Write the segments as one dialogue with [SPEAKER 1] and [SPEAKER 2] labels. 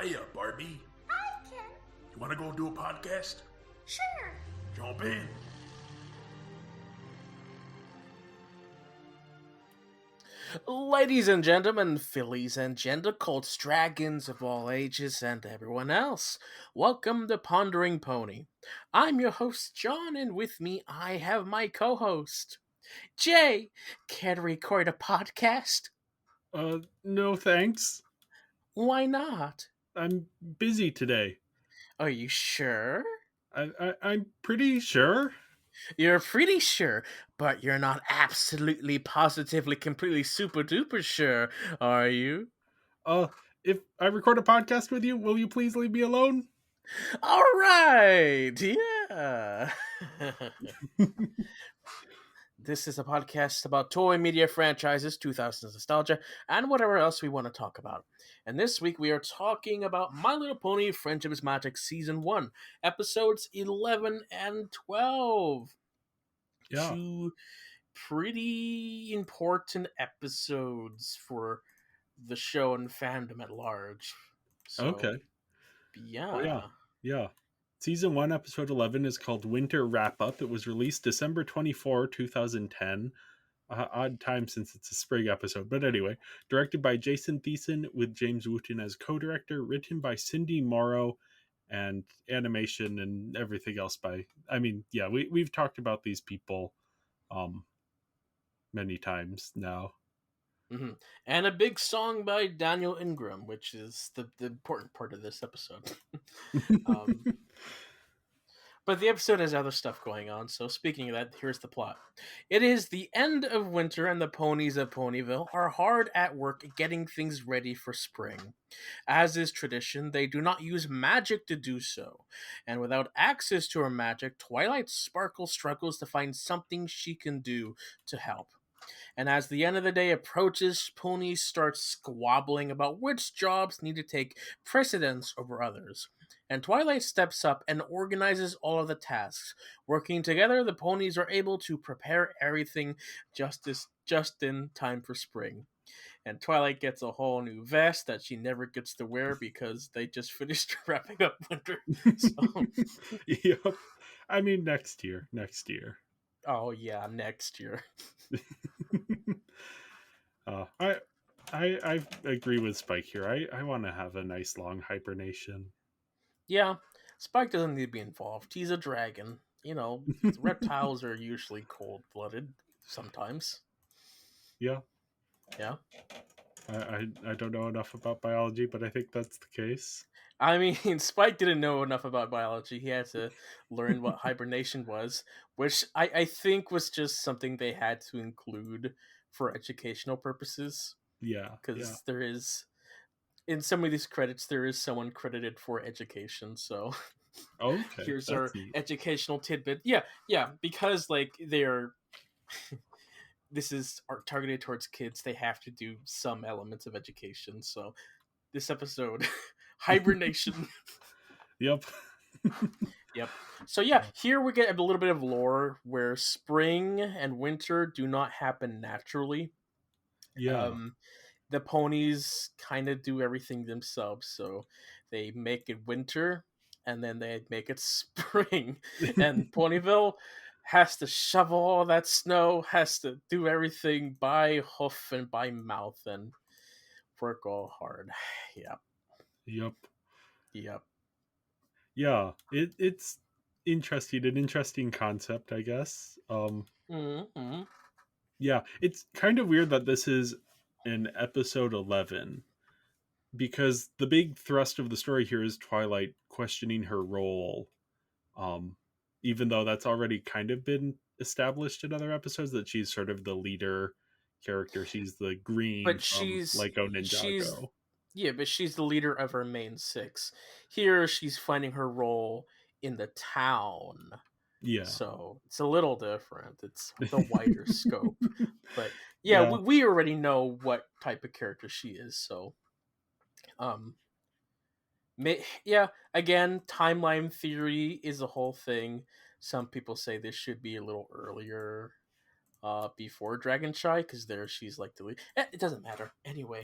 [SPEAKER 1] Hiya, Barbie.
[SPEAKER 2] Hi, Ken.
[SPEAKER 1] You want to go do a podcast?
[SPEAKER 2] Sure.
[SPEAKER 1] Jump in.
[SPEAKER 3] Ladies and gentlemen, fillies and gender colts, dragons of all ages, and everyone else, welcome to Pondering Pony. I'm your host, John, and with me I have my co-host, Jay. Care to record a podcast?
[SPEAKER 4] No thanks.
[SPEAKER 3] Why not?
[SPEAKER 4] I'm busy today.
[SPEAKER 3] Are you sure?
[SPEAKER 4] I'm pretty sure.
[SPEAKER 3] You're pretty sure, but you're not absolutely, positively, completely, super duper sure, are you?
[SPEAKER 4] If I record a podcast with you, will you please leave me alone?
[SPEAKER 3] All right, yeah. This is a podcast about toy media franchises, 2000s nostalgia, and whatever else we want to talk about. And this week we are talking about My Little Pony Friendship is Magic Season 1, episodes 11 and 12.
[SPEAKER 4] Yeah.
[SPEAKER 3] Two pretty important episodes for the show and fandom at large. So,
[SPEAKER 4] Okay.
[SPEAKER 3] yeah.
[SPEAKER 4] Yeah. Season 1, episode 11 is called Winter Wrap Up. It was released December 24, 2010. Odd time since it's a spring episode. But anyway, directed by Jason Thiessen with James Wooten as co-director, written by Cindy Morrow, and animation and everything else by... we've talked about these people many times now.
[SPEAKER 3] Mm-hmm. And a big song by Daniel Ingram, which is the important part of this episode. But the episode has other stuff going on, so speaking of that, here's the plot. It is the end of winter, and the ponies of Ponyville are hard at work getting things ready for spring. As is tradition, they do not use magic to do so, and without access to her magic, Twilight Sparkle struggles to find something she can do to help. And as the end of the day approaches, ponies start squabbling about which jobs need to take precedence over others. And Twilight steps up and organizes all of the tasks. Working together, the ponies are able to prepare everything just in time for spring. And Twilight gets a whole new vest that she never gets to wear because they just finished wrapping up winter. So,
[SPEAKER 4] Yep. I mean, next year.
[SPEAKER 3] oh yeah, next year.
[SPEAKER 4] I agree with Spike here. I want to have a nice long hibernation.
[SPEAKER 3] Yeah, Spike doesn't need to be involved. He's a dragon. You know, reptiles are usually cold-blooded sometimes.
[SPEAKER 4] Yeah.
[SPEAKER 3] Yeah.
[SPEAKER 4] I don't know enough about biology, but I think that's the case.
[SPEAKER 3] I mean, Spike didn't know enough about biology. He had to learn what hibernation was, which I think was just something they had to include for educational purposes.
[SPEAKER 4] Yeah.
[SPEAKER 3] Because there is, in some of these credits, there is someone credited for education, so...
[SPEAKER 4] Okay.
[SPEAKER 3] Here's
[SPEAKER 4] that's
[SPEAKER 3] our
[SPEAKER 4] neat.
[SPEAKER 3] educational tidbit. Yeah, because like they're this is targeted towards kids, they have to do some elements of education. So this episode, hibernation.
[SPEAKER 4] Yep.
[SPEAKER 3] Yep. So yeah, here we get a little bit of lore where spring and winter do not happen naturally.
[SPEAKER 4] Yeah.
[SPEAKER 3] The ponies kind of do everything themselves, so they make it winter and then they make it spring. And Ponyville has to shovel all that snow, has to do everything by hoof and by mouth and work all hard. Yep.
[SPEAKER 4] Yep. Yeah. It's interesting, an interesting concept, I guess.
[SPEAKER 3] Mm-hmm.
[SPEAKER 4] Yeah, it's kind of weird that this is in episode 11 because the big thrust of the story here is Twilight questioning her role, even though that's already kind of been established in other episodes that she's sort of the leader character. She's the green
[SPEAKER 3] But
[SPEAKER 4] from Lyco Ninjago.
[SPEAKER 3] but she's the leader of her main six. Here she's finding her role in the town.
[SPEAKER 4] Yeah.
[SPEAKER 3] So it's a little different. It's with a wider scope. But
[SPEAKER 4] Yeah.
[SPEAKER 3] we already know what type of character she is. So, again, timeline theory is a whole thing. Some people say this should be a little earlier. before Dragon Shy, because there she's like the lead. It doesn't matter anyway.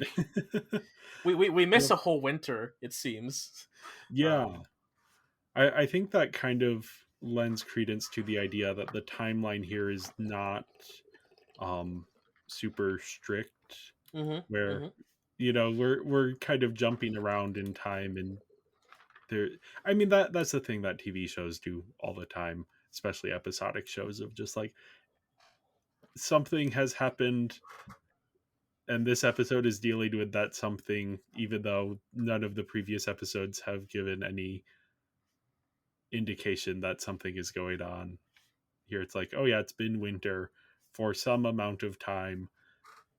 [SPEAKER 3] We miss
[SPEAKER 4] Yep.
[SPEAKER 3] a whole winter, it seems.
[SPEAKER 4] Yeah.
[SPEAKER 3] Um,
[SPEAKER 4] I think that kind of lends credence to the idea that the timeline here is not um super strict,
[SPEAKER 3] mm-hmm,
[SPEAKER 4] where
[SPEAKER 3] mm-hmm.
[SPEAKER 4] we're kind of jumping around in time, and there I mean that's the thing that TV shows do all the time, especially episodic shows, of just like something has happened and this episode is dealing with that something, even though none of the previous episodes have given any indication that something is going on. Here it's like, oh yeah, it's been winter for some amount of time,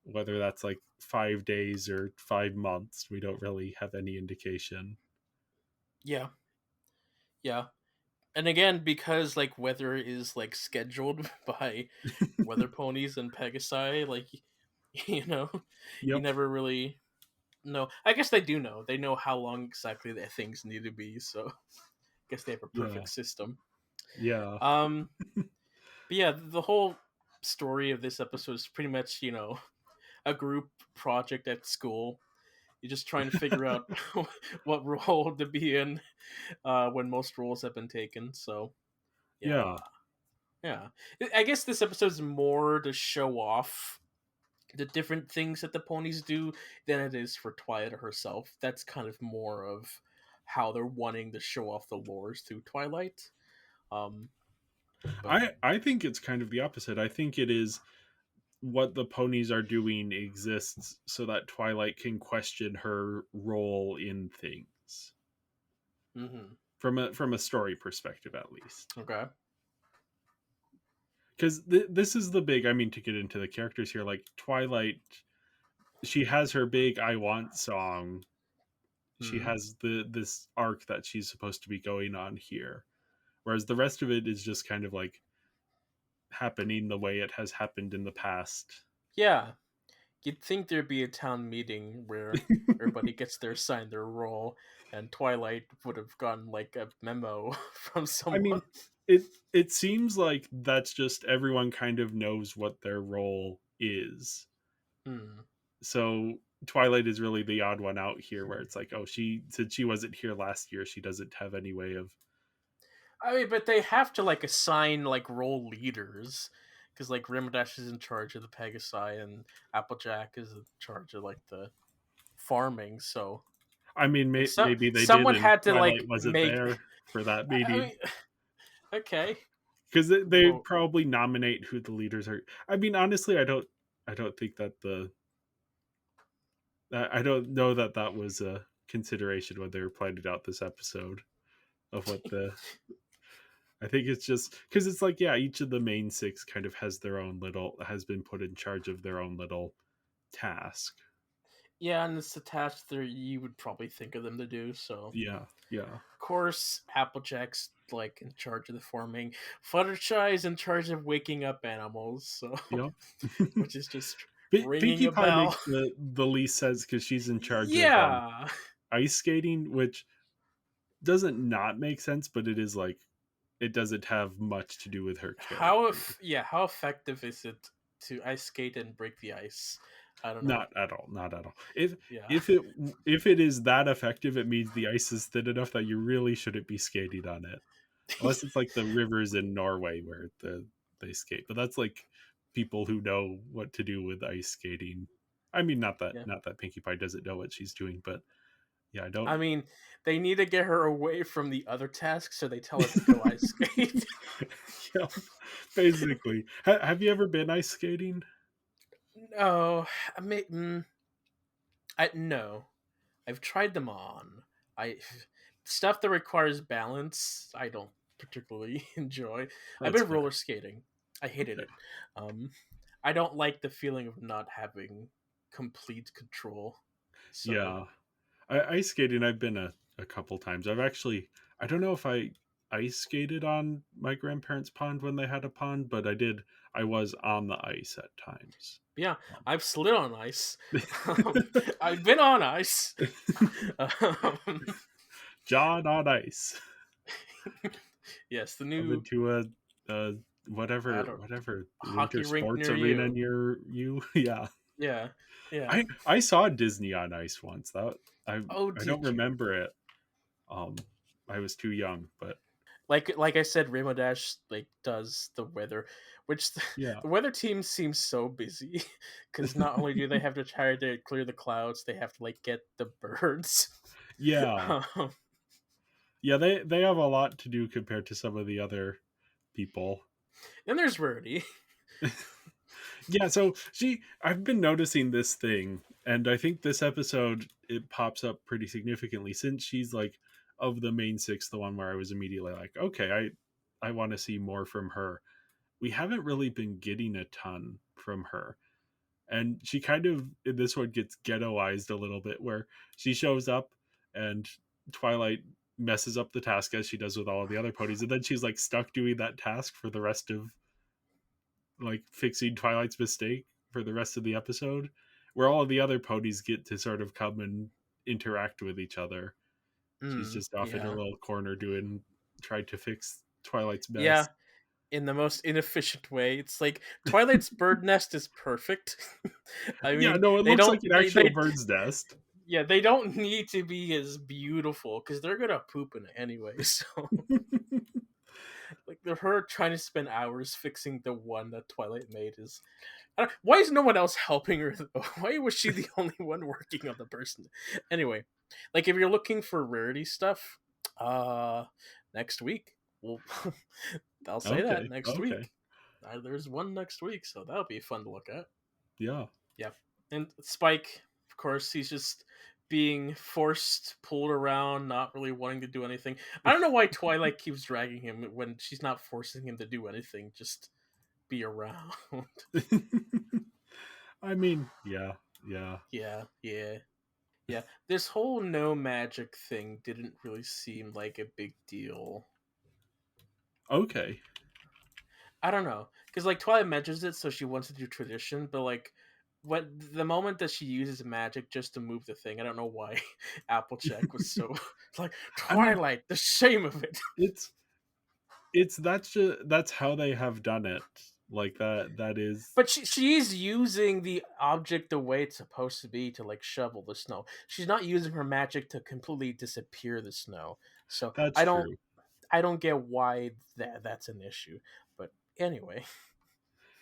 [SPEAKER 4] whether that's like 5 days or 5 months, we don't really have any indication.
[SPEAKER 3] Yeah, yeah. And again, because like weather is like scheduled by weather ponies and Pegasi, like you know, you
[SPEAKER 4] Yep.
[SPEAKER 3] never really know. I guess they do know. They know how long exactly the things need to be. So I guess they have a
[SPEAKER 4] Yeah.
[SPEAKER 3] perfect system.
[SPEAKER 4] Yeah.
[SPEAKER 3] Um, but yeah, the whole story of this episode is pretty much a group project at school. You're just trying to figure out what role to be in when most roles have been taken. So yeah,
[SPEAKER 4] Yeah.
[SPEAKER 3] yeah. I guess this episode is more to show off the different things that the ponies do than it is for Twilight herself. That's kind of more of how they're wanting to show off the lores through Twilight. Um, but
[SPEAKER 4] I think it's kind of the opposite. I think it is what the ponies are doing exists so that Twilight can question her role in things,
[SPEAKER 3] mhm.
[SPEAKER 4] from a story perspective at least.
[SPEAKER 3] Okay.
[SPEAKER 4] Because this is the big, I mean, to get into the characters here, like Twilight, she has her big "I Want" song. She
[SPEAKER 3] Mhm.
[SPEAKER 4] has this arc that she's supposed to be going on here, whereas the rest of it is just kind of like happening the way it has happened in the past.
[SPEAKER 3] Yeah, you'd think there'd be a town meeting where everybody gets their sign their role, and Twilight would have gotten like a memo from
[SPEAKER 4] I
[SPEAKER 3] someone.
[SPEAKER 4] mean, it seems like that's just everyone kind of knows what their role is.
[SPEAKER 3] Hmm.
[SPEAKER 4] So Twilight is really the odd one out here, where it's like, oh, since she wasn't here last year, she doesn't have any way of.
[SPEAKER 3] I mean, but they have to like assign like role leaders, because like Rimdash is in charge of the Pegasi, and Applejack is in charge of like the farming. So
[SPEAKER 4] I mean,
[SPEAKER 3] like so
[SPEAKER 4] maybe they did,
[SPEAKER 3] someone
[SPEAKER 4] and
[SPEAKER 3] had to like
[SPEAKER 4] Twilight wasn't
[SPEAKER 3] make.
[SPEAKER 4] there for that
[SPEAKER 3] I
[SPEAKER 4] meeting,
[SPEAKER 3] mean, okay.
[SPEAKER 4] because they
[SPEAKER 3] Well,
[SPEAKER 4] probably nominate who the leaders are. I mean, honestly, I don't think that I don't know that that was a consideration when they were planning out this episode of what the. I think it's just because it's like, yeah, each of the main six kind of has been put in charge of their own little task.
[SPEAKER 3] yeah, and it's a task that you would probably think of them to do. So
[SPEAKER 4] Yeah, yeah,
[SPEAKER 3] of course, Applejack's like in charge of the farming. Fluttershy is in charge of waking up animals. So
[SPEAKER 4] yeah.
[SPEAKER 3] which is just ringing
[SPEAKER 4] Pinkie
[SPEAKER 3] a
[SPEAKER 4] Pie
[SPEAKER 3] bell.
[SPEAKER 4] makes the least sense because she's in charge of
[SPEAKER 3] Yeah.
[SPEAKER 4] ice skating, which doesn't not make sense, but it is like it doesn't have much to do with her character.
[SPEAKER 3] How effective is it to ice skate and break the ice? I don't know.
[SPEAKER 4] Not at all. Not at all. If
[SPEAKER 3] Yeah.
[SPEAKER 4] if it if it is that effective, it means the ice is thin enough that you really shouldn't be skating on it, unless it's like the rivers in Norway where they skate. But that's like people who know what to do with ice skating. I mean,
[SPEAKER 3] Yeah.
[SPEAKER 4] not that Pinkie Pie doesn't know what she's doing, but yeah, I don't.
[SPEAKER 3] I mean, they need to get her away from the other tasks, so they tell her to go ice skate.
[SPEAKER 4] Yeah, basically. Have you ever been ice skating?
[SPEAKER 3] No, I mean, no. I've tried them on. I stuff that requires balance. I don't particularly enjoy. I've
[SPEAKER 4] That's
[SPEAKER 3] been
[SPEAKER 4] fair.
[SPEAKER 3] roller skating. I hated
[SPEAKER 4] Okay.
[SPEAKER 3] it. I don't like the feeling of not having complete control. So
[SPEAKER 4] Yeah, ice skating. I've been a couple times. I don't know if I ice skated on my grandparents' pond when they had a pond, but I did. I was on the ice at times.
[SPEAKER 3] yeah, I've slid on ice. I've been on ice. Um,
[SPEAKER 4] John on ice.
[SPEAKER 3] yes, the
[SPEAKER 4] I've
[SPEAKER 3] new
[SPEAKER 4] been to a
[SPEAKER 3] I
[SPEAKER 4] whatever
[SPEAKER 3] don't
[SPEAKER 4] winter
[SPEAKER 3] hockey rink
[SPEAKER 4] sports
[SPEAKER 3] near
[SPEAKER 4] arena
[SPEAKER 3] you.
[SPEAKER 4] near you. Yeah.
[SPEAKER 3] Yeah, yeah.
[SPEAKER 4] I saw Disney on Ice once. That
[SPEAKER 3] Oh,
[SPEAKER 4] I don't
[SPEAKER 3] did you?
[SPEAKER 4] remember it. Um, I was too young, but
[SPEAKER 3] Like I said, Rainbow Dash like does the weather, which
[SPEAKER 4] yeah,
[SPEAKER 3] the weather team seems so busy because not only do they have to try to clear the clouds, they have to like get the birds.
[SPEAKER 4] yeah,
[SPEAKER 3] Um,
[SPEAKER 4] yeah. They have a lot to do compared to some of the other people.
[SPEAKER 3] then there's Rarity.
[SPEAKER 4] Yeah, so I've been noticing this thing, and I think this episode it pops up pretty significantly since she's like of the main six, the one where I was immediately like, okay, I want to see more from her. We haven't really been getting a ton from her, and she kind of in this one gets ghettoized a little bit, where she shows up and Twilight messes up the task as she does with all of the other ponies, and then she's like stuck doing that task for the rest of like fixing Twilight's mistake for the rest of the episode, where all of the other ponies get to sort of come and interact with each other. She's just off in her
[SPEAKER 3] Yeah,
[SPEAKER 4] little corner trying to fix Twilight's
[SPEAKER 3] yeah.
[SPEAKER 4] mess.
[SPEAKER 3] In the most inefficient way, it's like Twilight's bird nest is perfect. I
[SPEAKER 4] Yeah,
[SPEAKER 3] mean,
[SPEAKER 4] no, it
[SPEAKER 3] they
[SPEAKER 4] looks
[SPEAKER 3] don't
[SPEAKER 4] like an actual bird's nest.
[SPEAKER 3] yeah, they don't need to be as beautiful because they're gonna poop in it anyway. So like her trying to spend hours fixing the one that Twilight made is why is no one else helping her though? Why was she the only one working on the person? Anyway, like if you're looking for rarity stuff, uh next week we'll I'll say that
[SPEAKER 4] Okay,
[SPEAKER 3] next
[SPEAKER 4] okay,
[SPEAKER 3] week. There's one next week, so that'll be fun to look at.
[SPEAKER 4] yeah.
[SPEAKER 3] Yeah. And Spike, of course, he's just being forced, pulled around, not really wanting to do anything. I don't know why Twilight keeps dragging him when she's not forcing him to do anything, just be around.
[SPEAKER 4] I mean, yeah, yeah.
[SPEAKER 3] Yeah, yeah, yeah. This whole no magic thing didn't really seem like a big deal.
[SPEAKER 4] Okay.
[SPEAKER 3] I don't know, because like Twilight mentions it, so she wants to do tradition, but like when the moment that she uses magic just to move the thing, I don't know why Applejack was so like
[SPEAKER 4] I mean,
[SPEAKER 3] Twilight. The shame of it.
[SPEAKER 4] it's that's how they have done it. Like that is
[SPEAKER 3] But she's using the object the way it's supposed to be to like shovel the snow. She's not using her magic to completely disappear the snow. So
[SPEAKER 4] that's true.
[SPEAKER 3] I don't get why that's an issue. But anyway.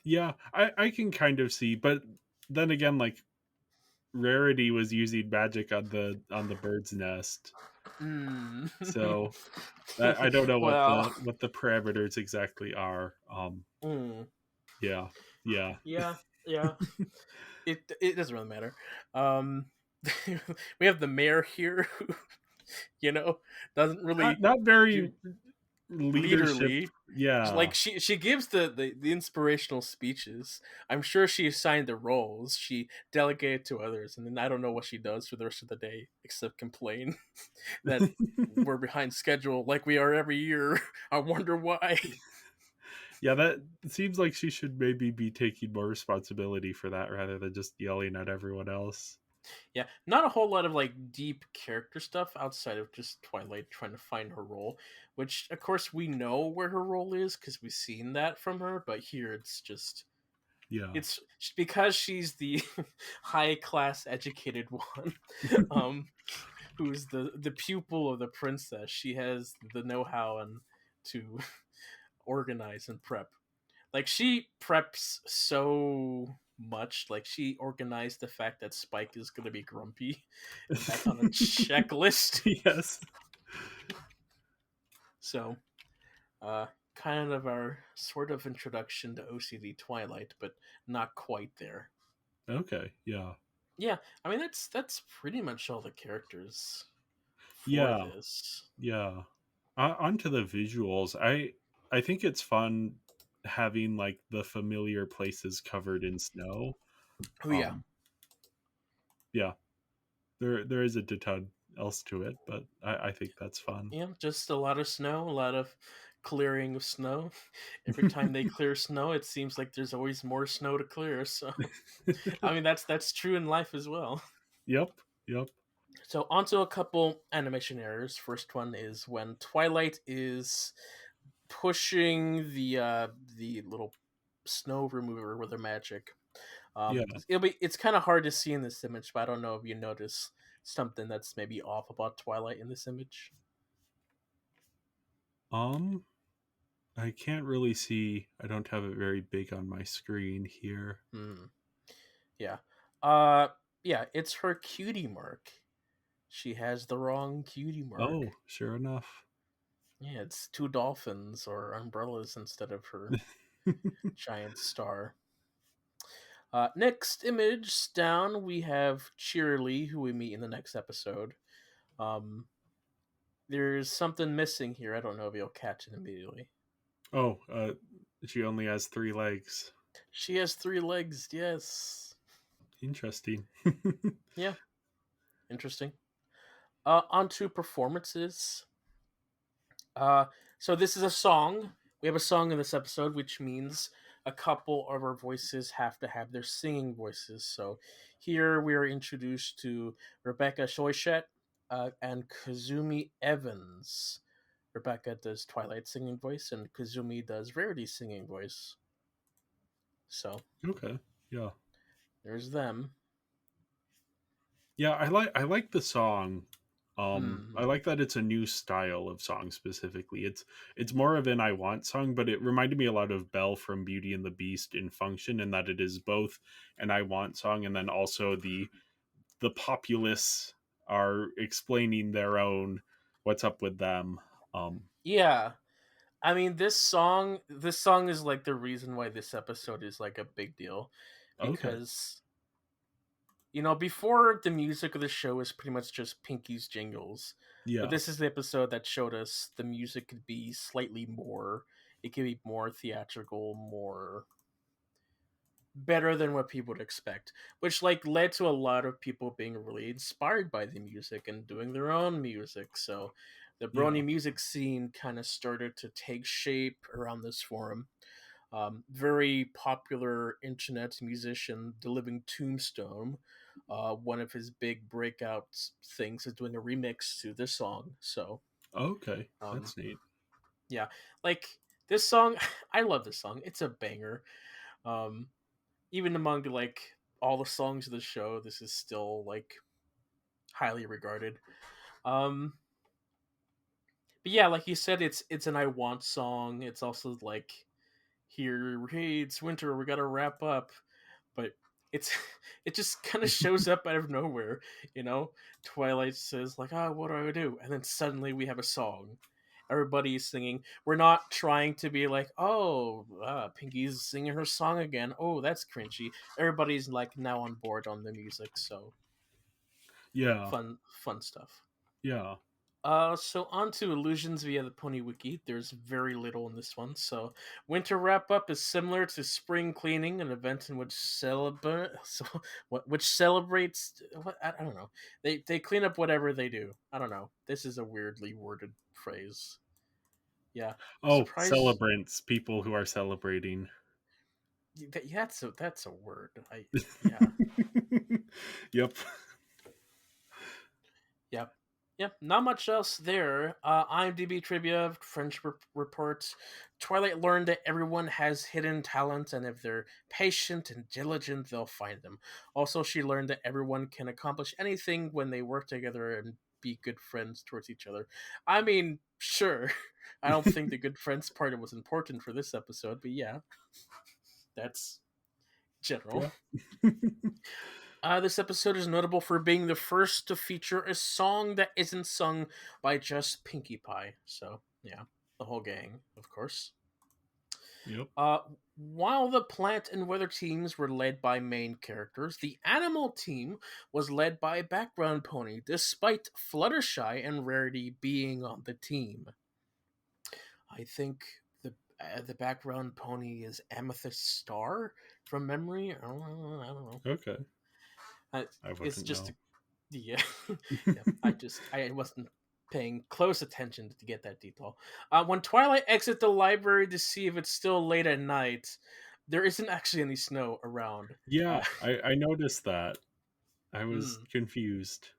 [SPEAKER 4] Yeah, I can kind of see, but then again, like Rarity was using magic on the bird's nest,
[SPEAKER 3] Mm.
[SPEAKER 4] so I don't know
[SPEAKER 3] Well,
[SPEAKER 4] what the parameters exactly are.
[SPEAKER 3] mm.
[SPEAKER 4] Yeah, yeah.
[SPEAKER 3] Yeah, yeah. It doesn't really matter. Um, we have the mayor here, who, doesn't really
[SPEAKER 4] Not very
[SPEAKER 3] do
[SPEAKER 4] leadership.
[SPEAKER 3] leaderly.
[SPEAKER 4] Yeah,
[SPEAKER 3] Like she gives the inspirational speeches. I'm sure she assigned the roles. She delegated to others, and then I don't know what she does for the rest of the day except complain that we're behind schedule, like we are every year. I wonder why.
[SPEAKER 4] yeah. That seems like she should maybe be taking more responsibility for that rather than just yelling at everyone else.
[SPEAKER 3] Yeah, not a whole lot of like deep character stuff outside of just Twilight trying to find her role, which of course we know where her role is because we've seen that from her, but here it's just
[SPEAKER 4] Yeah.
[SPEAKER 3] it's because she's the high class educated one, um, who's the pupil of the princess. She has the know how and to organize and prep. Like she preps so much. Like she organized the fact that Spike is gonna be grumpy, and that's on a checklist.
[SPEAKER 4] Yes.
[SPEAKER 3] So, uh, kind of our sort of introduction to OCD Twilight, but not quite there.
[SPEAKER 4] Okay. Yeah.
[SPEAKER 3] Yeah, I mean that's pretty much all the characters for
[SPEAKER 4] Yeah.
[SPEAKER 3] this.
[SPEAKER 4] Yeah. Onto the visuals. I think it's fun having like the familiar places covered in snow.
[SPEAKER 3] Oh yeah,
[SPEAKER 4] Um yeah. There isn't a ton else to it, but I think that's fun.
[SPEAKER 3] yeah, just a lot of snow, a lot of clearing of snow. Every time they clear snow, it seems like there's always more snow to clear. So, I mean, that's true in life as well.
[SPEAKER 4] Yep. Yep.
[SPEAKER 3] So, onto a couple animation errors. First one is when Twilight is pushing the little snow remover with her magic.
[SPEAKER 4] Yeah.
[SPEAKER 3] It's kind of hard to see in this image, but I don't know if you notice something that's maybe off about Twilight in this image.
[SPEAKER 4] Um, I can't really see. I don't have it very big on my screen here.
[SPEAKER 3] Hmm. Yeah. Uh yeah, it's her cutie mark. She has the wrong cutie mark.
[SPEAKER 4] Oh, sure enough.
[SPEAKER 3] Yeah, it's two dolphins or umbrellas instead of her giant star. Next image down, we have Cheerly, who we meet in the next episode. Um, there's something missing here. I don't know if you'll catch it immediately.
[SPEAKER 4] Oh, she only has 3 legs.
[SPEAKER 3] She has three legs. Yes.
[SPEAKER 4] Interesting.
[SPEAKER 3] Yeah. Interesting. On to performances. Uh, so this is a song. We have a song in this episode, which means a couple of our voices have to have their singing voices. So here we are introduced to Rebecca Shoishet and Kazumi Evans. Rebecca does Twilight's singing voice, and Kazumi does Rarity's singing voice. So
[SPEAKER 4] Okay. Yeah.
[SPEAKER 3] there's them.
[SPEAKER 4] Yeah, I like the song. I
[SPEAKER 3] Mm-hmm.
[SPEAKER 4] like that it's a new style of song specifically. It's more of an I want song, but it reminded me a lot of Belle from Beauty and the Beast in function, in that it is both an I want song and then also the populace are explaining their own what's up with them. Um
[SPEAKER 3] Yeah, I mean this song is like the reason why this episode is like a big deal,
[SPEAKER 4] okay.
[SPEAKER 3] because before the music of the show is pretty much just Pinky's jingles, but
[SPEAKER 4] Yeah.
[SPEAKER 3] this is the episode that showed us the music could be slightly more. It could be more theatrical, more better than what people would expect, which like led to a lot of people being really inspired by the music and doing their own music. So the
[SPEAKER 4] Yeah.
[SPEAKER 3] brony music scene kind of started to take shape around this forum. Very popular internet musician, The Living Tombstone. One of his big breakout things is doing a remix to this song. So,
[SPEAKER 4] Okay.
[SPEAKER 3] um,
[SPEAKER 4] That's neat.
[SPEAKER 3] yeah, like this song, I love this song. It's a banger. Um, Even among like all the songs of the show, this is still like highly regarded. Um, but yeah, like you said, it's an I want song. It's also like here, hey, it's winter, we gotta wrap up. But it's it just kind of shows up out of nowhere, you know. Twilight says like, "Ah, what do I do?" And then suddenly we have a song. Everybody's singing. We're not trying to be like, "Oh, Pinky's singing her song again. Oh, that's cringy." Everybody's like now on board on the music, so
[SPEAKER 4] Yeah.
[SPEAKER 3] fun stuff.
[SPEAKER 4] Yeah.
[SPEAKER 3] So on to illusions via the Pony Wiki. There's very little in this one. So winter wrap up is similar to spring cleaning, an event in which which celebrates what I don't know. They clean up whatever they do. I don't know. This is a weirdly worded phrase. Yeah,
[SPEAKER 4] Oh,
[SPEAKER 3] surprise.
[SPEAKER 4] celebrants, people who are celebrating.
[SPEAKER 3] That's a word. Yeah.
[SPEAKER 4] Yep.
[SPEAKER 3] Yep. Yep. Not much else there. IMDb trivia, French reports. Twilight learned that everyone has hidden talents, and if they're patient and diligent, they'll find them. Also, she learned that everyone can accomplish anything when they work together and be good friends towards each other. I mean, sure. I don't think the good friends part was important for this episode, but yeah, that's general.
[SPEAKER 4] Yeah.
[SPEAKER 3] This episode is notable for being the first to feature a song that isn't sung by just Pinkie Pie. So, yeah, the whole gang, of course.
[SPEAKER 4] Yep.
[SPEAKER 3] Uh, while the plant and weather teams were led by main characters, the animal team was led by a background pony, despite Fluttershy and Rarity being on the team. I think the background pony is Amethyst Star from memory. I don't know.
[SPEAKER 4] Okay. I
[SPEAKER 3] It's
[SPEAKER 4] wouldn't
[SPEAKER 3] just
[SPEAKER 4] know.
[SPEAKER 3] a Yeah, yeah. I wasn't paying close attention to get that detail. When Twilight exits the library to see if it's still late at night, there isn't actually any snow around. Uh,
[SPEAKER 4] Yeah, I noticed that. I was
[SPEAKER 3] mm.
[SPEAKER 4] confused.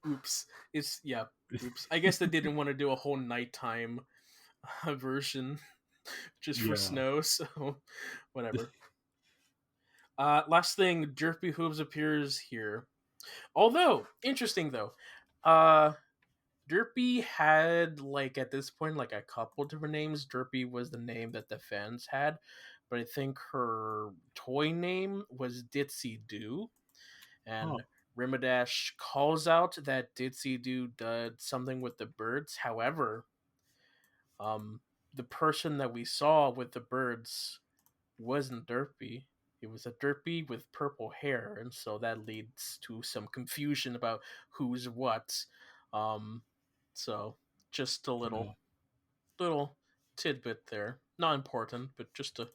[SPEAKER 3] Oops. It's yeah. Oops. I guess they didn't want to do a whole nighttime version just for
[SPEAKER 4] Yeah.
[SPEAKER 3] snow, so whatever. Last thing, Derpy Hooves appears here. Although interesting though, uh, Derpy had like at this point like a couple different names. Derpy was the name that the fans had, but I think her toy name was Ditsy Doo,
[SPEAKER 4] Huh.
[SPEAKER 3] and Rimadash calls out that Ditsy Doo did something with the birds. However, um, the person that we saw with the birds wasn't Derpy. It was a Derpy with purple hair, and so that leads to some confusion about who's what. Um, so just a
[SPEAKER 4] Yeah.
[SPEAKER 3] little tidbit there, not important, but just a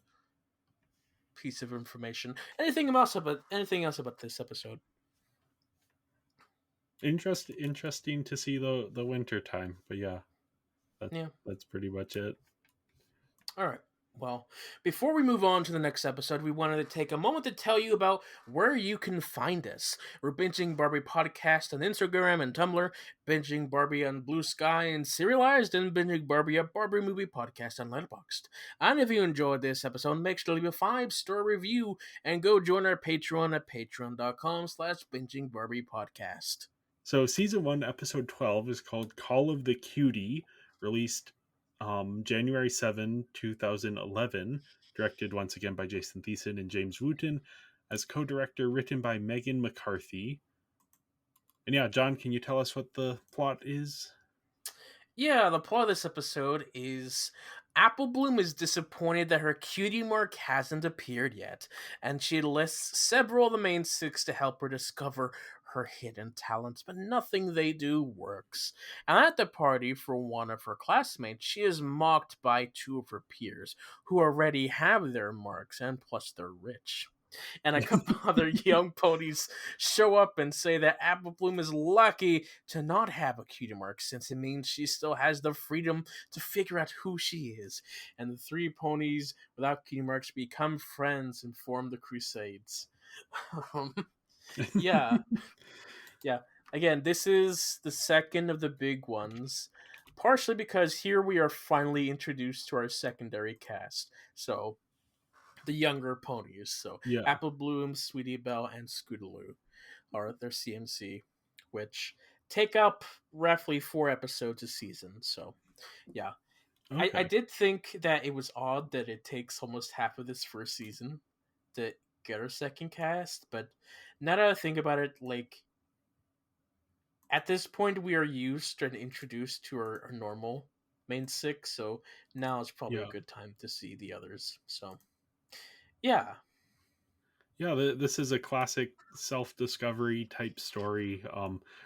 [SPEAKER 3] piece of information. Anything else about this episode?
[SPEAKER 4] Interesting to see the winter time, but yeah, that
[SPEAKER 3] Yeah.
[SPEAKER 4] that's pretty much it.
[SPEAKER 3] All right. Well, before we move on to the next episode, we wanted to take a moment to tell you about where you can find us. We're Binging Barbie Podcast on Instagram and Tumblr, Binging Barbie on Blue Sky and Serialized, and Binging Barbie, a Barbie movie podcast on Letterboxd. And if you enjoyed this episode, make sure to leave a 5-star review and go join our Patreon at patreon.com/Binging Barbie Podcast.
[SPEAKER 4] So season 1, episode 12 is called Call of the Cutie, released January 7, 2011, directed once again by Jason Thiessen and James Wooten, as co-director, written by Megan McCarthy. And yeah, John, can you tell us what the plot is?
[SPEAKER 3] Yeah, the plot of this episode is Apple Bloom is disappointed that her cutie mark hasn't appeared yet, and she enlists several of the main six to help her discover her hidden talents, but nothing they do works. And at the party for one of her classmates, she is mocked by two of her peers, who already have their marks, and plus they're rich. And a couple other young ponies show up and say that Apple Bloom is lucky to not have a cutie mark since it means she still has the freedom to figure out who she is. And the three ponies without cutie marks become friends and form the Crusades. Um, yeah, yeah. Again, this is the second of the big ones. Partially because here we are finally introduced to our secondary cast. So the younger ponies. So
[SPEAKER 4] Yeah.
[SPEAKER 3] Apple Bloom, Sweetie Belle, and Scootaloo are their CMC, which take up roughly 4 episodes a season. So yeah, I
[SPEAKER 4] Okay.
[SPEAKER 3] did think that it was odd that it takes almost half of this first season to get our second cast, but now that I think about it, like at this point we are used and introduced to our normal main six, so now is probably a
[SPEAKER 4] Yeah.
[SPEAKER 3] good time to see the others. So yeah.
[SPEAKER 4] Yeah, this is a classic self-discovery type story.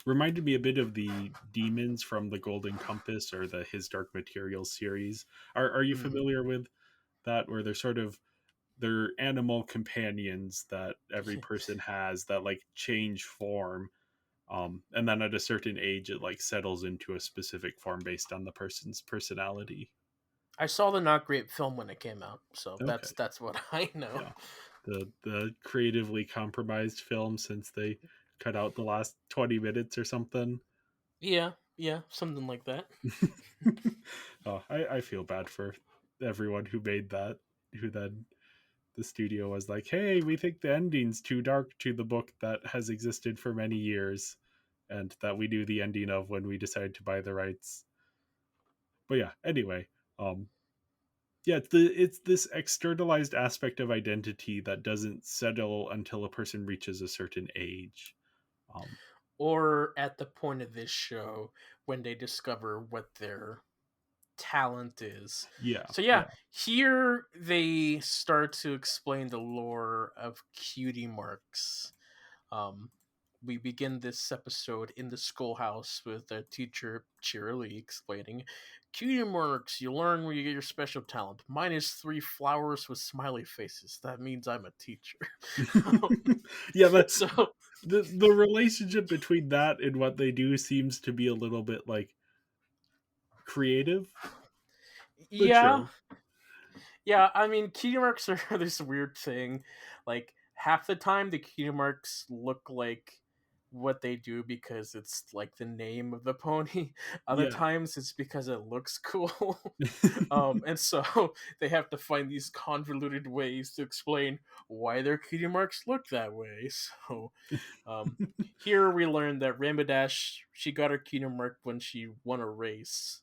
[SPEAKER 4] Reminded me a bit of the demons from the Golden Compass or the His Dark Materials series. Are you
[SPEAKER 3] Mhm.
[SPEAKER 4] familiar with that? Where they're animal companions that every person has that like change form, and then at a certain age it like settles into a specific form based on the person's personality.
[SPEAKER 3] I saw the not great film when it came out, so
[SPEAKER 4] Okay,
[SPEAKER 3] that's what I know.
[SPEAKER 4] yeah, the creatively compromised film since they cut out the last 20 minutes or something.
[SPEAKER 3] Yeah, yeah, something like that.
[SPEAKER 4] Oh, I feel bad for everyone who made that, who then the studio was like, hey, we think the ending's too dark to the book that has existed for many years and that we knew the ending of when we decided to buy the rights. But yeah, anyway, um yeah, it's this externalized aspect of identity that doesn't settle until a person reaches a certain age. um
[SPEAKER 3] Or at the point of this show when they discover what their talent is.
[SPEAKER 4] yeah,
[SPEAKER 3] So yeah,
[SPEAKER 4] yeah,
[SPEAKER 3] here they start to explain the lore of cutie marks. Um, we begin this episode in the schoolhouse with the teacher cheerily explaining, "Cutie marks, you learn where you get your special talent. Mine is 3 flowers with smiley faces. That means I'm a teacher."
[SPEAKER 4] yeah,
[SPEAKER 3] So
[SPEAKER 4] the relationship between that and what they do seems to be a little bit like creative, but
[SPEAKER 3] yeah,
[SPEAKER 4] sure.
[SPEAKER 3] yeah. I mean, cutie marks are this weird thing. Like half the time, the cutie marks look like what they do because it's like the name of the pony. Other
[SPEAKER 4] Yeah.
[SPEAKER 3] times it's because it looks cool. And so they have to find these convoluted ways to explain why their cutie marks look that way. So um, here we learn that Rainbow Dash, she got her cutie mark when she won a race,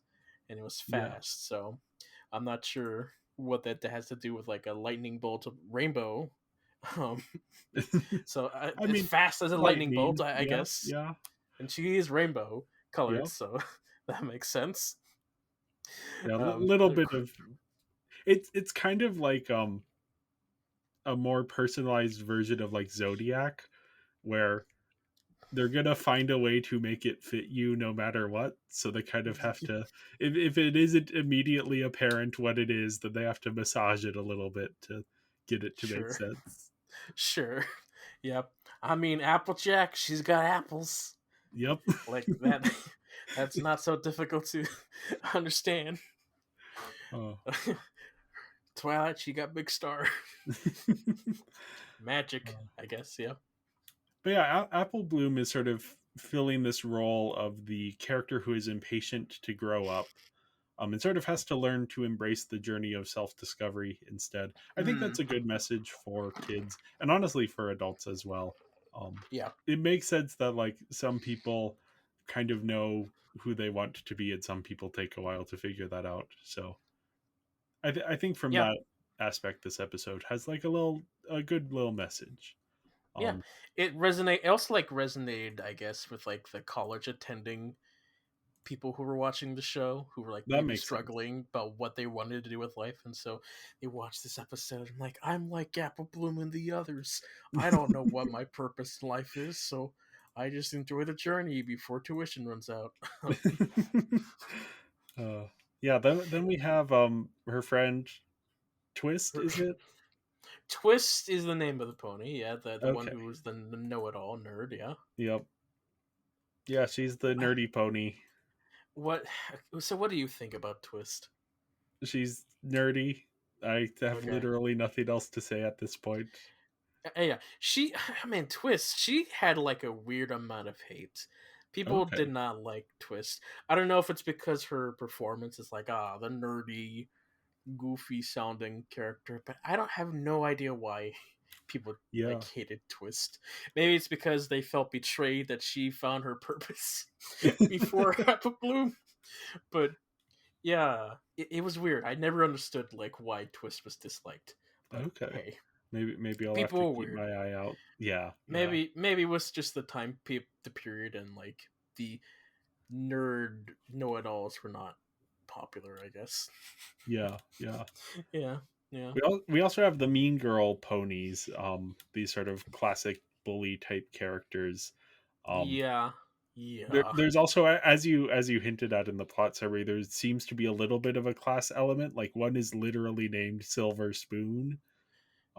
[SPEAKER 3] and it was
[SPEAKER 4] Yeah.
[SPEAKER 3] fast. So I'm not sure what that has to do with like a lightning bolt of rainbow. Um, so
[SPEAKER 4] I
[SPEAKER 3] it's
[SPEAKER 4] mean,
[SPEAKER 3] fast as a lightning bolt,
[SPEAKER 4] lightning.
[SPEAKER 3] I
[SPEAKER 4] Yeah.
[SPEAKER 3] guess,
[SPEAKER 4] Yeah.
[SPEAKER 3] and she is rainbow colored,
[SPEAKER 4] Yep.
[SPEAKER 3] so that makes sense.
[SPEAKER 4] Yeah.
[SPEAKER 3] Um,
[SPEAKER 4] Little
[SPEAKER 3] uh,
[SPEAKER 4] bit of it's kind of like a more personalized version of like Zodiac, where they're gonna find a way to make it fit you no matter what. So they kind of have to, if it isn't immediately apparent what it is, then they have to massage it a little bit to get it to make
[SPEAKER 3] sure,
[SPEAKER 4] sense.
[SPEAKER 3] sure, yep. I mean, Applejack, she's got apples
[SPEAKER 4] Yep.
[SPEAKER 3] like that. That's not so difficult to understand.
[SPEAKER 4] Oh.
[SPEAKER 3] Twilight, she got big star. Magic, I guess. Yeah.
[SPEAKER 4] But yeah, Apple Bloom is sort of filling this role of the character who is impatient to grow up, and sort of has to learn to embrace the journey of self discovery instead. I think
[SPEAKER 3] Mm,
[SPEAKER 4] that's a good message for kids and honestly for adults as well.
[SPEAKER 3] yeah.
[SPEAKER 4] It makes sense that like some people kind of know who they want to be, and some people take a while to figure that out. So I think from
[SPEAKER 3] Yeah.
[SPEAKER 4] that aspect, this episode has like a good little message.
[SPEAKER 3] Yeah.
[SPEAKER 4] Um,
[SPEAKER 3] It resonate. It also like resonated, I guess, with like the college attending people who were watching the show who were like
[SPEAKER 4] that
[SPEAKER 3] maybe
[SPEAKER 4] makes sense.
[SPEAKER 3] struggling about what they wanted to do with life, and so they watched this episode. I'm like Apple Bloom and the others. I don't know what my purpose in life is, so I just enjoy the journey before tuition runs out.
[SPEAKER 4] uh, yeah. Then we have her friend Twist. Is it
[SPEAKER 3] Twist is the name of the pony. Yeah, the one
[SPEAKER 4] okay?
[SPEAKER 3] who was the know-it-all nerd. Yeah.
[SPEAKER 4] Yep. Yeah, she's the nerdy pony.
[SPEAKER 3] What? So what do you think about Twist?
[SPEAKER 4] She's nerdy. I have
[SPEAKER 3] Okay.
[SPEAKER 4] literally nothing else to say at this point.
[SPEAKER 3] Yeah, she, I mean, Twist, she had like a weird amount of hate. People
[SPEAKER 4] Okay.
[SPEAKER 3] did not like Twist. I don't know if it's because her performance is like, the nerdy, goofy sounding character, but I don't have no idea why people like
[SPEAKER 4] Yeah.
[SPEAKER 3] hated Twist. Maybe it's because they felt betrayed that she found her purpose before Apple Bloom. But yeah, it was weird. I never understood like why Twist was disliked. But
[SPEAKER 4] Okay.
[SPEAKER 3] hey,
[SPEAKER 4] Maybe I'll have to
[SPEAKER 3] people were
[SPEAKER 4] keep
[SPEAKER 3] weird.
[SPEAKER 4] my eye out. Yeah. Yeah.
[SPEAKER 3] Maybe it was just the time, the period, and like the nerd know-it-alls were not popular. I guess.
[SPEAKER 4] Yeah. Yeah.
[SPEAKER 3] Yeah, yeah,
[SPEAKER 4] We also have the mean girl ponies, these sort of classic bully type characters. Um
[SPEAKER 3] yeah,
[SPEAKER 4] there,
[SPEAKER 3] yeah,
[SPEAKER 4] there's also, as you hinted at in the plot summary, there seems to be a little bit of a class element. Like one is literally named Silver Spoon.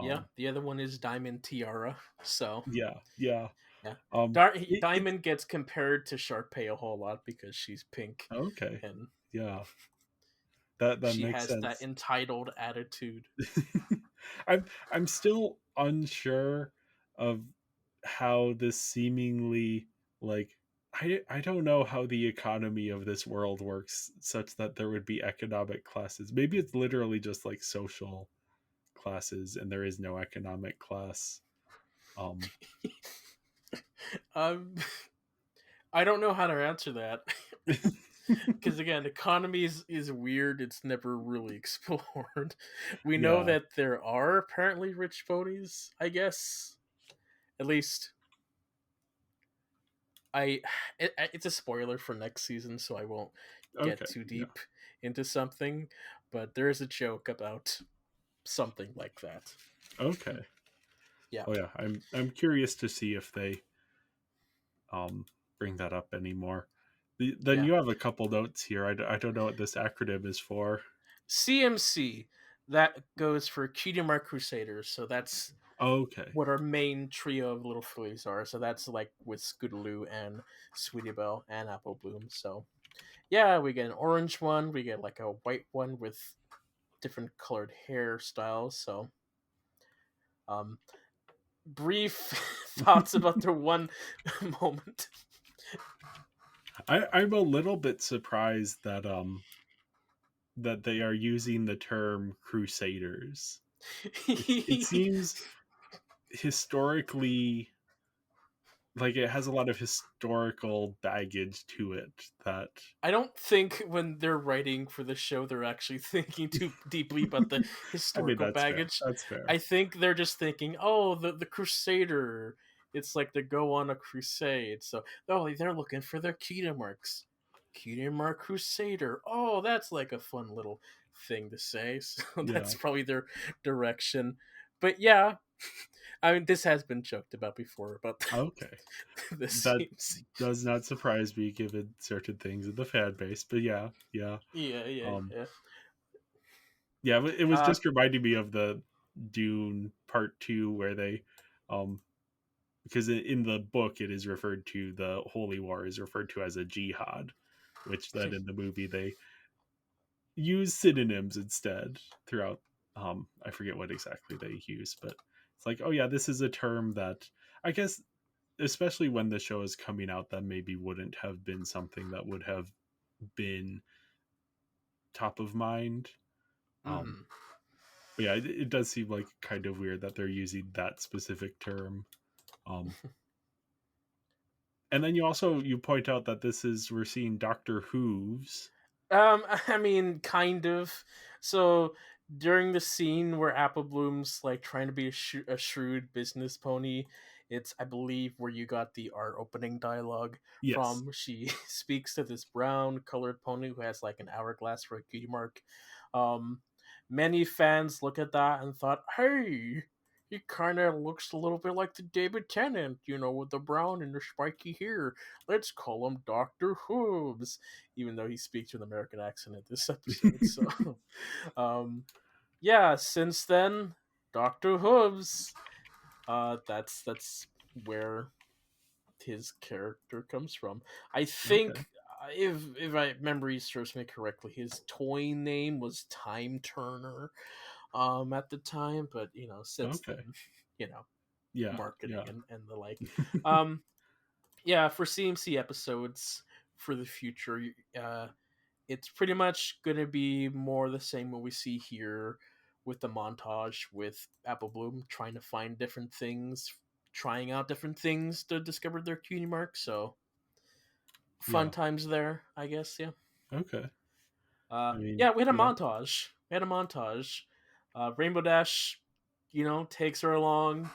[SPEAKER 3] yeah.
[SPEAKER 4] Um
[SPEAKER 3] The other one is Diamond Tiara. So
[SPEAKER 4] yeah, yeah.
[SPEAKER 3] yeah,
[SPEAKER 4] Um it's
[SPEAKER 3] Diamond gets compared to Sharpay a whole lot because she's pink
[SPEAKER 4] okay.
[SPEAKER 3] and
[SPEAKER 4] Yeah. That
[SPEAKER 3] she
[SPEAKER 4] makes
[SPEAKER 3] has that
[SPEAKER 4] sense.
[SPEAKER 3] entitled attitude.
[SPEAKER 4] I'm still unsure of how this seemingly like I don't know how the economy of this world works such that there would be economic classes. Maybe it's literally just like social classes and there is no economic class. Um
[SPEAKER 3] Um, I don't know how to answer that. Because again, economy is weird. It's never really explored. We know
[SPEAKER 4] yeah.
[SPEAKER 3] that there are apparently rich ponies. I guess at least I. It's a spoiler for next season, so I won't get
[SPEAKER 4] Okay.
[SPEAKER 3] too
[SPEAKER 4] Yeah.
[SPEAKER 3] deep into something. But there is a joke about something like that.
[SPEAKER 4] Okay.
[SPEAKER 3] Yeah,
[SPEAKER 4] Oh yeah. I'm curious to see if they um bring that up anymore. Then
[SPEAKER 3] yeah.
[SPEAKER 4] you have a couple notes here. I don't know what this acronym is for.
[SPEAKER 3] CMC, that goes for Cutie Mark Crusaders. So that's
[SPEAKER 4] Okay.
[SPEAKER 3] what our main trio of little fillies are. So that's like with Scootaloo and Sweetie Belle and Apple Bloom. So yeah, we get an orange one, we get like a white one with different colored hairstyles. So um brief thoughts about their one moment?
[SPEAKER 4] I'm a little bit surprised that they are using the term crusaders. It seems historically like it has a lot of historical baggage to it that
[SPEAKER 3] I don't think when they're writing for the show they're actually thinking too deeply about the
[SPEAKER 4] I mean
[SPEAKER 3] historical
[SPEAKER 4] that's fair.
[SPEAKER 3] baggage.
[SPEAKER 4] That's fair.
[SPEAKER 3] I think they're just thinking, oh, the Crusader. It's like to go on a crusade. So, oh, they're looking for their Cutie marks. Cutie mark Crusader. Oh, that's like a fun little thing to say. So
[SPEAKER 4] Yeah.
[SPEAKER 3] that's probably their direction. But yeah, I mean, this has been joked about before about
[SPEAKER 4] Okay.
[SPEAKER 3] the
[SPEAKER 4] That
[SPEAKER 3] scenes.
[SPEAKER 4] does not surprise me given certain things in the fan base, but yeah, yeah.
[SPEAKER 3] Yeah, yeah,
[SPEAKER 4] Um
[SPEAKER 3] yeah.
[SPEAKER 4] yeah, it was
[SPEAKER 3] Uh,
[SPEAKER 4] just reminding me of the Dune part 2 where they because in the book it is referred to, the holy war is referred to as a jihad, which then in the movie they use synonyms instead throughout. I forget what exactly they use, but it's like, oh yeah, this is a term that I guess, especially when the show is coming out, that maybe wouldn't have been something that would have been top of mind. um
[SPEAKER 3] mhm.
[SPEAKER 4] but yeah, it does seem like kind of weird that they're using that specific term. um and then you point out that this is, we're seeing Doctor Hooves.
[SPEAKER 3] I mean, kind of. So during the scene where Apple Bloom's like trying to be a shrewd business pony, it's I believe where you got the art opening dialogue
[SPEAKER 4] Yes.
[SPEAKER 3] from. She speaks to this brown colored pony who has like an hourglass for a cutie mark. Um, Many fans look at that and thought, "Hey, he kind of looks a little bit like the David Tennant, with the brown and the spiky hair. Let's call him Doctor Hooves." Even though he speaks with an American accent in this episode. So, um, yeah, since then, Doctor Hooves. That's where his character comes from. I
[SPEAKER 4] Okay.
[SPEAKER 3] think if my memory serves me correctly, his toy name was Time Turner, at the time, but since
[SPEAKER 4] Okay.
[SPEAKER 3] then,
[SPEAKER 4] Yeah. Yeah.
[SPEAKER 3] marketing and the like. Um, yeah, for CMC episodes for the future, it's pretty much going to be more the same what we see here with the montage with Apple Bloom trying to find different things, trying out different things to discover their cutie mark. So fun
[SPEAKER 4] Yeah.
[SPEAKER 3] times there, I guess. Yeah.
[SPEAKER 4] Okay. I mean,
[SPEAKER 3] Yeah, we had a
[SPEAKER 4] yeah.
[SPEAKER 3] montage. We had a montage. Rainbow Dash, takes her along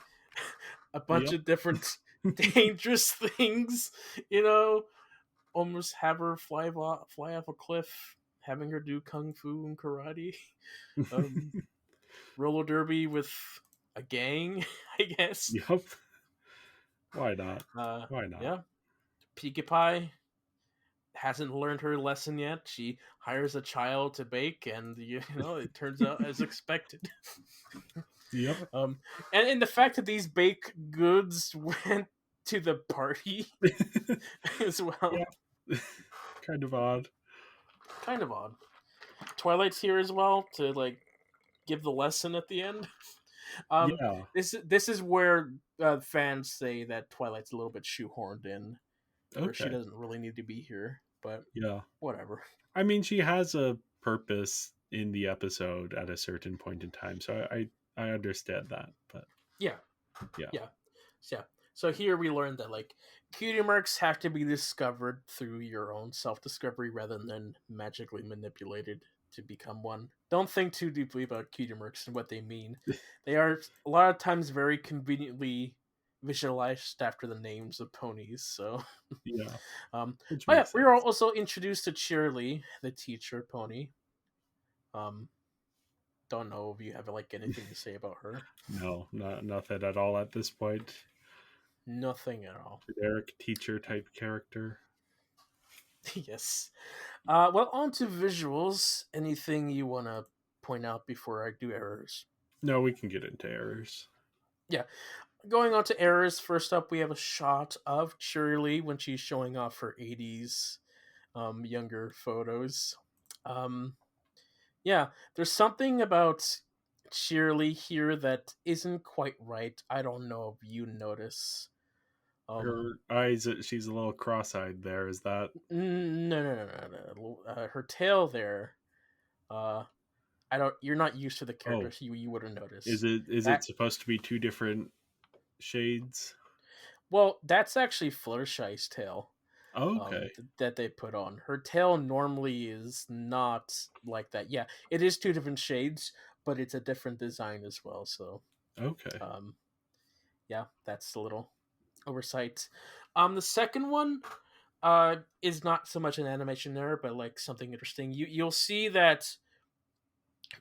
[SPEAKER 3] a bunch
[SPEAKER 4] Yep.
[SPEAKER 3] of different dangerous things. You know, almost have her fly off a cliff, having her do kung fu and karate, um, roller derby with a gang, I guess.
[SPEAKER 4] Yep. Why not?
[SPEAKER 3] Uh,
[SPEAKER 4] Why not?
[SPEAKER 3] yeah, Pinkie Pie hasn't learned her lesson yet. She hires a child to bake, and it turns out as expected.
[SPEAKER 4] Yep.
[SPEAKER 3] Um, and the fact that these baked goods went to the party as well,
[SPEAKER 4] Yeah. Kind of odd.
[SPEAKER 3] kind of odd. Twilight's here as well to like give the lesson at the end.
[SPEAKER 4] Yeah.
[SPEAKER 3] This is where fans say that Twilight's a little bit shoehorned in, where she
[SPEAKER 4] Okay.
[SPEAKER 3] doesn't really need to be here. But
[SPEAKER 4] Yeah.
[SPEAKER 3] whatever.
[SPEAKER 4] I mean, she has a purpose in the episode at a certain point in time, so I understand that. But
[SPEAKER 3] Yeah,
[SPEAKER 4] yeah.
[SPEAKER 3] yeah, yeah. So here we learned that like cutie marks have to be discovered through your own self-discovery rather than magically manipulated to become one. Don't think too deeply about cutie marks and what they mean. They are a lot of times very conveniently visualized after the names of ponies. So,
[SPEAKER 4] Yeah. Which
[SPEAKER 3] oh yeah,
[SPEAKER 4] makes
[SPEAKER 3] we were
[SPEAKER 4] sense.
[SPEAKER 3] also introduced to Cheerly, the teacher pony. Um, don't know if you have like anything to say about her.
[SPEAKER 4] No, nothing at all at this point.
[SPEAKER 3] Nothing at all.
[SPEAKER 4] Generic teacher type character.
[SPEAKER 3] Yes. Well, on to visuals. Anything you want to point out before I do errors?
[SPEAKER 4] No, we can get into errors.
[SPEAKER 3] Yeah. Going on to errors, first up, we have a shot of Shirley when she's showing off her 80s younger photos. Um, yeah, there's something about cheerily here that isn't quite right. I don't know if you notice.
[SPEAKER 4] Her eyes, she's a little cross-eyed there. Is that
[SPEAKER 3] No. Her tail there. Uh, I don't. You're not used to the character,
[SPEAKER 4] oh,
[SPEAKER 3] so you wouldn't
[SPEAKER 4] is
[SPEAKER 3] notice
[SPEAKER 4] it
[SPEAKER 3] that.
[SPEAKER 4] supposed to be two different shades?
[SPEAKER 3] Well, that's actually Fluttershy's tail.
[SPEAKER 4] Okay.
[SPEAKER 3] That they put on. Her tail normally is not like that. Yeah, it is two different shades, but it's a different design as well. So,
[SPEAKER 4] Okay.
[SPEAKER 3] um, yeah, that's a little oversight. The second one, is not so much an animation error, but like something interesting. You'll see that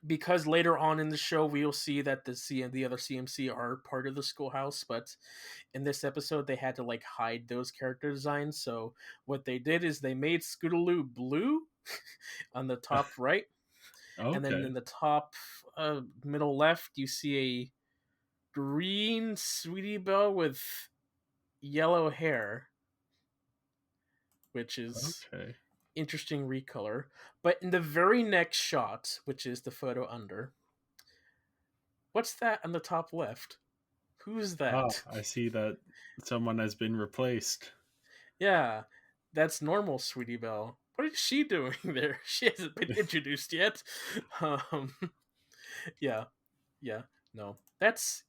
[SPEAKER 3] because later on in the show we'll see that the other CMC are part of the schoolhouse, but in this episode they had to like hide those character designs. So what they did is they made Scootaloo blue on the top right, and then
[SPEAKER 4] Okay.
[SPEAKER 3] in the top middle left you see a green Sweetie Belle with yellow hair, which is
[SPEAKER 4] Okay.
[SPEAKER 3] interesting recolor. But in the very next shot, which is the photo under, what's that on the top left? Who's
[SPEAKER 4] Ah,
[SPEAKER 3] that?
[SPEAKER 4] I see that someone has been replaced.
[SPEAKER 3] Yeah, that's normal, Sweetie Belle. What is she doing there? She hasn't been introduced yet. Um, yeah, yeah, no, that's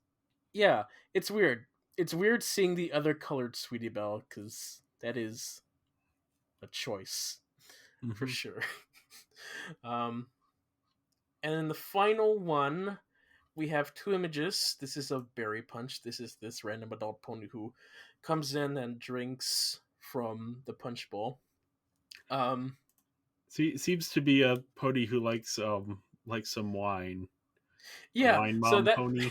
[SPEAKER 3] yeah. It's weird. It's weird seeing the other colored Sweetie Belle because that is a choice for
[SPEAKER 4] Hmm.
[SPEAKER 3] sure. um, and then the final one, we have two images. This is a berry punch. This is this random adult pony who comes in and drinks from the punch bowl. Um,
[SPEAKER 4] Seems to be a pony who likes some wine. A
[SPEAKER 3] yeah,
[SPEAKER 4] wine
[SPEAKER 3] so
[SPEAKER 4] mom
[SPEAKER 3] that
[SPEAKER 4] pony.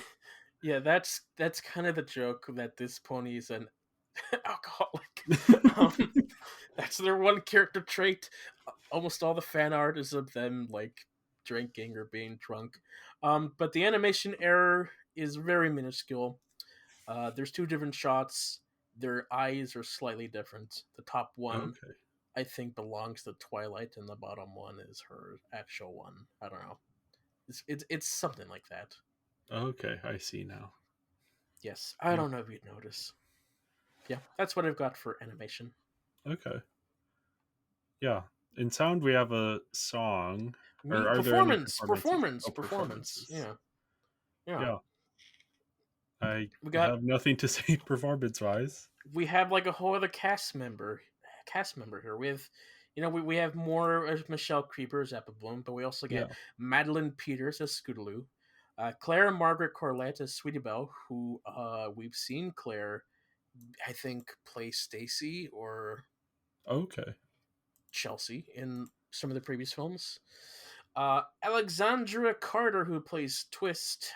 [SPEAKER 3] yeah, that's kind of the joke that this pony is an alcoholic. Um, that's their one character trait. Almost all the fan art is of them like drinking or being drunk. But the animation error is very minuscule. There's two different shots. Their eyes are slightly different. The top one,
[SPEAKER 4] Okay.
[SPEAKER 3] I think, belongs to Twilight, and the bottom one is her actual one. I don't know. It's something like that.
[SPEAKER 4] Okay, I see now.
[SPEAKER 3] Yes, I don't know if you'd notice. Yeah, that's what I've got for animation.
[SPEAKER 4] Okay. Yeah. In sound we have a song. Or are there any performances? Oh,
[SPEAKER 3] Performance.
[SPEAKER 4] performances.
[SPEAKER 3] Yeah, yeah.
[SPEAKER 4] Yeah. I
[SPEAKER 3] We got
[SPEAKER 4] have nothing to say performance wise.
[SPEAKER 3] we have like a whole other cast member here. With, we have more as Michelle Creeper as Apple Bloom, but we also
[SPEAKER 4] Yeah.
[SPEAKER 3] get Madeline Peters as Scootaloo, Claire Margaret Corlett as Sweetie Belle, who we've seen Claire, I think, play Stacy or
[SPEAKER 4] Okay.
[SPEAKER 3] Chelsea in some of the previous films. Alexandra Carter, who plays Twist.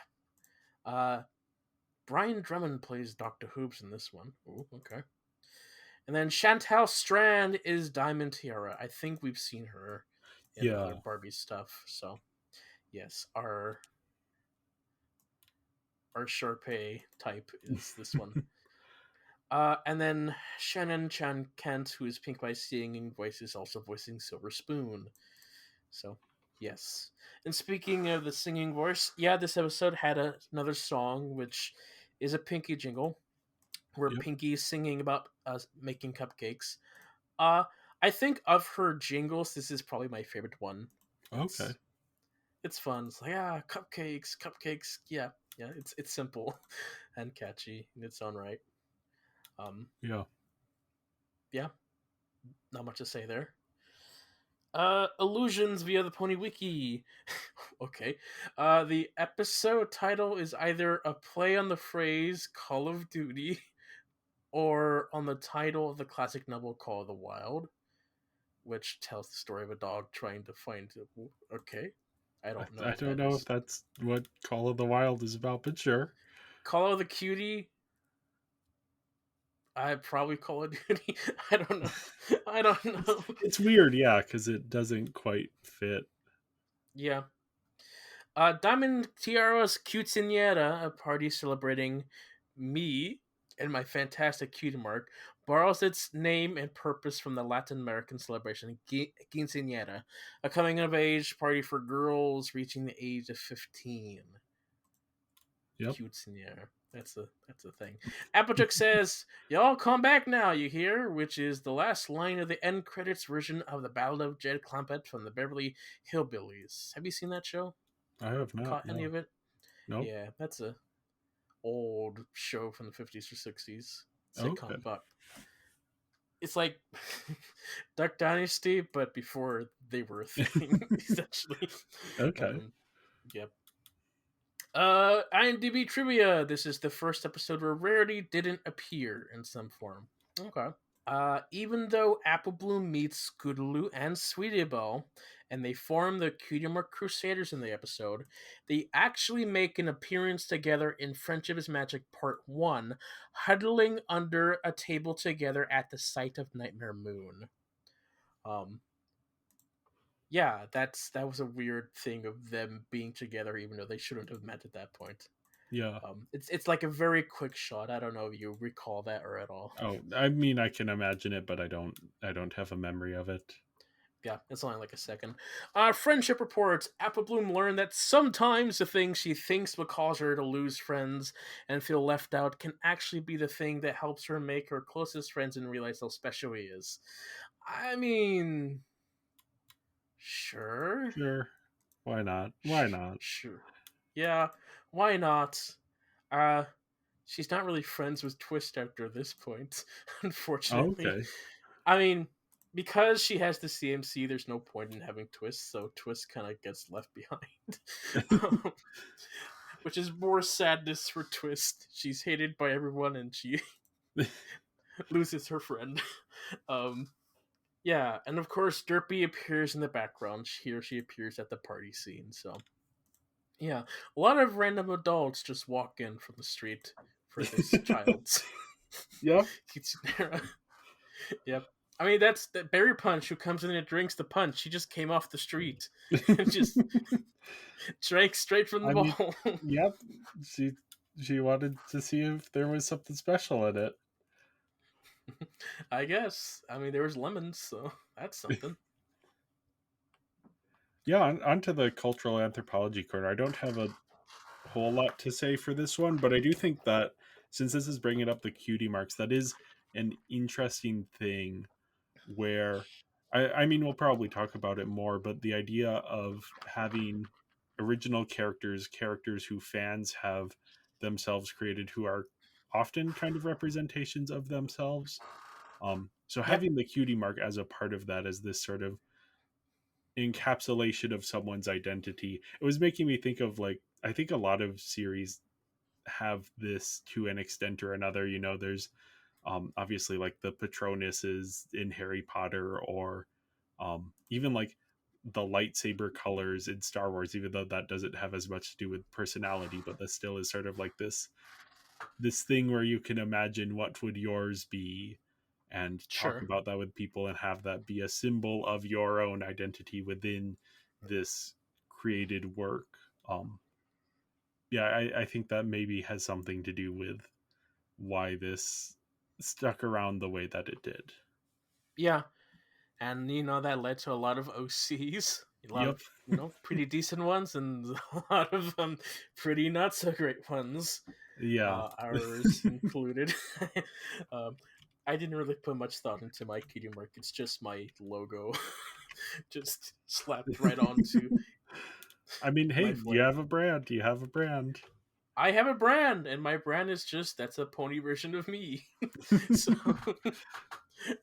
[SPEAKER 3] Brian Drummond plays Dr. Hoops in this one. Ooh, okay. And then Chantal Strand is Diamond Tiara. I think we've seen her in
[SPEAKER 4] Yeah.
[SPEAKER 3] other Barbie stuff. So, yes, our Sharpay type is this one. And then Shannon Chan Kent, who is Pink by Singing Voice, is also voicing Silver Spoon. So, yes. And speaking of the singing voice, yeah, this episode had another song, which is a Pinky jingle, where
[SPEAKER 4] Yep.
[SPEAKER 3] Pinky is singing about making cupcakes. Uh, I think of her jingles, this is probably my favorite one.
[SPEAKER 4] Okay.
[SPEAKER 3] It's fun. It's like, cupcakes. Yeah, yeah. It's simple and catchy in its own right.
[SPEAKER 4] Yeah.
[SPEAKER 3] Yeah, not much to say there. Illusions via the Pony Wiki. Okay. The episode title is either a play on the phrase Call of Duty or on the title of the classic novel Call of the Wild, which tells the story of a dog trying to find. Okay. I don't know
[SPEAKER 4] I
[SPEAKER 3] what
[SPEAKER 4] don't
[SPEAKER 3] that
[SPEAKER 4] know if
[SPEAKER 3] is.
[SPEAKER 4] that's what Call of the Wild is about, but sure.
[SPEAKER 3] Call of the Cutie. I probably Call of Duty. I don't know. I don't know.
[SPEAKER 4] It's weird, yeah, because it doesn't quite fit.
[SPEAKER 3] Yeah. Diamond Tiara's Quinceañera, a party celebrating me and my fantastic cutie mark, borrows its name and purpose from the Latin American celebration Quinceañera, a coming of age party for girls reaching the age of 15.
[SPEAKER 4] Yep.
[SPEAKER 3] Cutes in the air. That's a thing. Applejack says, "Y'all come back now, you hear?" Which is the last line of the end credits version of the Ballad of Jed Clampett from the Beverly Hillbillies. Have you seen that show?
[SPEAKER 4] I have not.
[SPEAKER 3] Caught any
[SPEAKER 4] No.
[SPEAKER 3] of it?
[SPEAKER 4] Nope.
[SPEAKER 3] Yeah, that's a old show from the 50s or 60s
[SPEAKER 4] Okay.
[SPEAKER 3] sitcom, but it's like Duck Dynasty, but before they were a thing, essentially.
[SPEAKER 4] Okay.
[SPEAKER 3] Yep. IMDb trivia. This is the first episode where Rarity didn't appear in some form. Okay. Even though Apple Bloom meets Scootaloo and Sweetie Belle, and they form the Cutie Mark Crusaders in the episode, they actually make an appearance together in Friendship is Magic Part 1, huddling under a table together at the site of Nightmare Moon. Yeah, that was a weird thing of them being together, even though they shouldn't have met at that point.
[SPEAKER 4] Yeah.
[SPEAKER 3] It's like a very quick shot. I don't know if you recall that or at all.
[SPEAKER 4] Oh, I mean, I can imagine it, but I don't have a memory of it.
[SPEAKER 3] Yeah, it's only like a second. Friendship reports. Apple Bloom learned that sometimes the thing she thinks will cause her to lose friends and feel left out can actually be the thing that helps her make her closest friends and realize how special he is. I mean, sure.
[SPEAKER 4] Sure. Why not? Why not?
[SPEAKER 3] Sure. Yeah, why not? She's not really friends with Twist after this point, unfortunately.
[SPEAKER 4] Okay.
[SPEAKER 3] I mean, because she has the CMC, there's no point in having Twist, so Twist kind of gets left behind. Which is more sadness for Twist. She's hated by everyone and she loses her friend. Yeah, and of course, Derpy appears in the background. Here she appears at the party scene, so. Yeah, a lot of random adults just walk in from the street for this child's
[SPEAKER 4] Yep.
[SPEAKER 3] quinceanera. Yep. I mean, that's the Berry Punch who comes in and drinks the punch. She just came off the street and just drank straight from the bottle.
[SPEAKER 4] Yep. She wanted to see if there was something special in it.
[SPEAKER 3] I guess. I mean, there was lemons, so that's something.
[SPEAKER 4] Yeah, onto the cultural anthropology corner. I don't have a whole lot to say for this one, but I do think that since this is bringing up the cutie marks, that is an interesting thing where I mean we'll probably talk about it more, but the idea of having original characters who fans have themselves created, who are often kind of representations of themselves. So having the cutie mark as a part of that, as this sort of encapsulation of someone's identity, it was making me think of, like, I think a lot of series have this to an extent or another. You know, there's obviously like the Patronuses in Harry Potter, or even like the lightsaber colors in Star Wars, even though that doesn't have as much to do with personality, but that still is sort of like this thing where you can imagine what would yours be, and talk about that with people and have that be a symbol of your own identity within this created work. Yeah, I think that maybe has something to do with why this stuck around the way that it did.
[SPEAKER 3] Yeah. And, you know, that led to a lot of OCs. A lot
[SPEAKER 4] Yep.
[SPEAKER 3] of, you know, pretty decent ones and a lot of pretty not so great ones.
[SPEAKER 4] Yeah.
[SPEAKER 3] Ours included. I didn't really put much thought into my cutie mark. It's just my logo just slapped right onto.
[SPEAKER 4] I mean, hey, you have a brand. You have a brand.
[SPEAKER 3] I have a brand, and my brand is just, that's a pony version of me. So,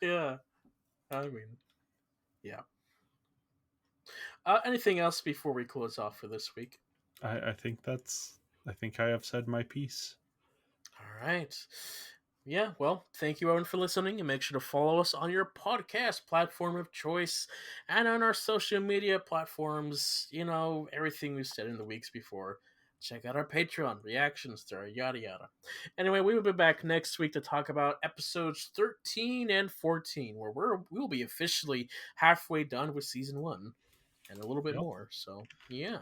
[SPEAKER 3] yeah. I mean, yeah. Anything else before we close off for this week?
[SPEAKER 4] I think I have said my piece.
[SPEAKER 3] All right. Yeah, well, thank you everyone for listening, and make sure to follow us on your podcast platform of choice and on our social media platforms. You know, everything we've said in the weeks before. Check out our Patreon, reactions there, yada yada. Anyway, we will be back next week to talk about episodes 13 and 14, where we'll be officially halfway done with season 1 and a little bit more. So, yeah.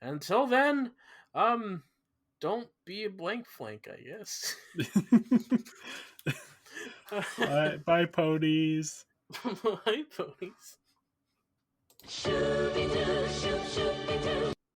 [SPEAKER 3] Until then, don't be a blank flank, I guess.
[SPEAKER 4] Bye, ponies.
[SPEAKER 3] Bye, ponies.